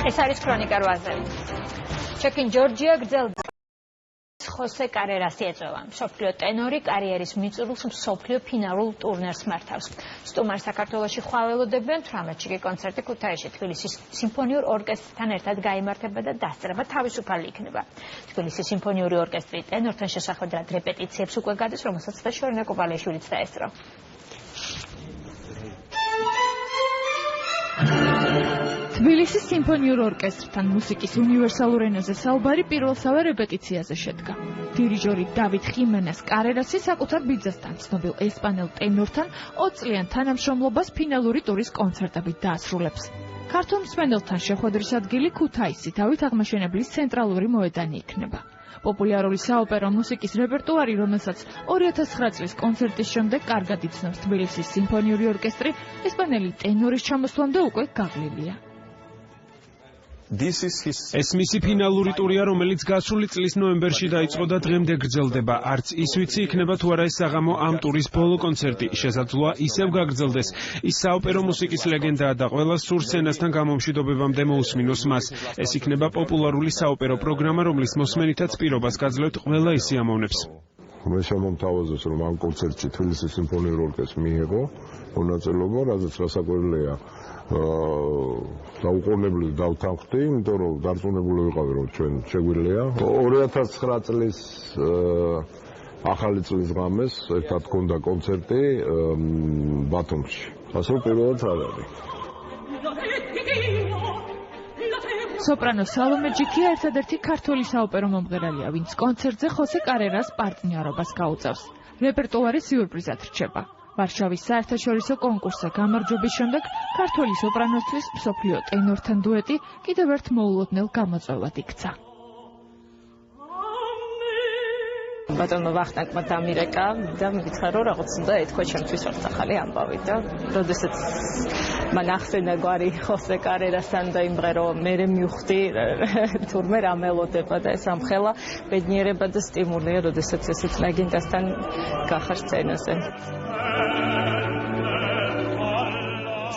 ეს არის ქრონიკა 8-ზე. ჩეკინ ჯორჯია გრძელდება. ხოსე კარერასი ეწევა. მსოფლიო ტენორი კარიერის მიწურულს მსოფლიო ფინალურ ტურნირს მართავს. სტუმარ საქართველოში ხვალელოდებიან 18-ში კი კონცერტი ქუთაისში თბილისის სიმფონიურ ორკესტრთან ერთად გაიმართება და დასწრება თავისუფალი იქნება. თბილისის სიმფონიური ორკესტრი ტენორთან შესახვედრად რეპეტიციებს უკვე გადის, რომელსაც შორენა კობალეშვილიც დაესწრო. თბილისის სიმფონიურ ორკესტრთან მუსიკის უნივერსალურ ენაზე საუბარი პირველსავე რეპეტიციაზე შედგა. დირიჟორი დავით ხიმენეს კარერასი საკუთარ ბიძასთან ცნობილ ესპანელ ტენორთან 20 წლიან თანამშრომლობას ფინალური ტურის კონცერტებით დაასრულებს. ქართულ მსმენელთან შეხვედრის ადგილი ქუთაისი დავით აღმაშენებლის ცენტრალური მოედანი იქნება. პოპულარული საოპერო მუსიკის რეპერტუარი, რომელსაც 2009 წლის კონცერტის შემდეგ კარგად იცნობს თბილისის სიმფონიური ორკესტრი, ესპანელი ტენორის ჩამოსვლამდე უკვე გაღლილია. ეს მისი ფინალური ტურია, რომელიც გასული წლის ნოემბერში დაიწყო და დღემდე გრძელდება. არც ის ვიცი იქნება თუ არა ეს საღამო ამ ტურის ბოლო კონცერტი. შესაძლოა ისევ გაგრძელდეს. ის საოპერო მუსიკის ლეგენდაა და ყველა სურს სცენასთან გამომშვიდობებამდე მოусმინოს მას. ეს იქნება პოპულარული საოპერო პროგრამა, რომლის მოსმენითაც პირობას გაძლევთ ყველა ისი ამოვნებს. მე შემომთავაზეს, რომ ამ კონცერტში თბილისის სიმფონიურ ორკესტრს მიიღო მონაწილეობა, რაც რასაკვირველია. დაუყოვნებლივ დავთანხმდი, იმიტომ რომ დარწმუნებული ვიყავი, რომ ჩვენ შეგვიძლია. 2009 წლის ახალი წლის ღამეს ერთად გქონდა კონცერტი ბათუმში. ასე რომ პირველად არ არის. სოპრანო სალომე ჯიქია ერთადერთი ქართული საოპერო მომღერალია, ვინც კონცერტზე ხოსე კარერას პარტნიორობას გაუწევს. რეპერტუარი სიურპრიზად რჩება. ვარშავის საერთაშორისო კონკურსზე გამარჯვების შემდეგ ქართული სოპრანოსთვის მსოფლიო ტენორთან დუეტი კიდევ ერთ მოულოდნელ გამოწვევად იქცა. ბატონო ვახტანგმა დამირეკა და მითხრა რომ რაღაც უნდა ეთქვა ჩემთვის ვართ ახალი ამბავი და როდესაც მან ახსენა გვარი ხოსე კარერასთან და იმღერო მე მივხვდი თურმე რა მელოდება და ეს ამხელა ბედნიერება და სტიმულია, როდესაც ესეც ლეგენდასთან გახარ სცენაზე.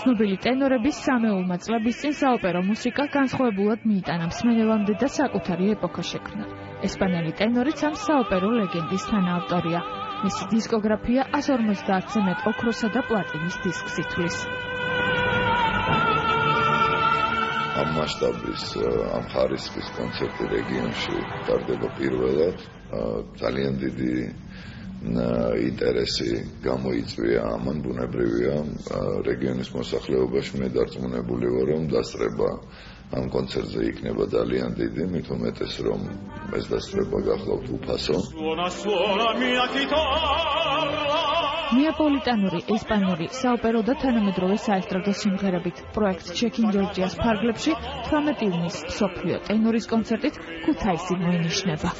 ცნობილი ტენორების სამეულმა წლების წინ საოპერო მუსიკა განსხვავებულად მიიტანა მსმენელამდე და საკუთარი ეპოქა შექმნა. ესპანელი ტენორიც ამ საოპერო ლეგენდის თანაავტორია. მისი დისკოგრაფია 150-ზე მეტ ოქროსა და პლატინის დისკს ითვლის. ამ მასშტაბის, ამ ხარისხის კონცერტი რეგიონში ტარდება პირველად. ძალიან დიდი ინტერესი გამოიწვია ამან, ბუნებრივია რეგიონის მოსახლეობაში. მე დარწმუნებული ვარ, რომ დასწრება ამ კონცერტზე იქნება ძალიან დიდი, მით უმეტეს რომ ეს დასწრება გახლავთ უფასო. ნეაპოლიტანური, ესპანური, საოპერო და თანამედროვე საესტრადო სიმღერებით პროექტ ჩეკინ ჯორჯიას ფარგლებში 18 ივნისს მსოფლიო ტენორის კონცერტით ქუთაისი მოინიშნება.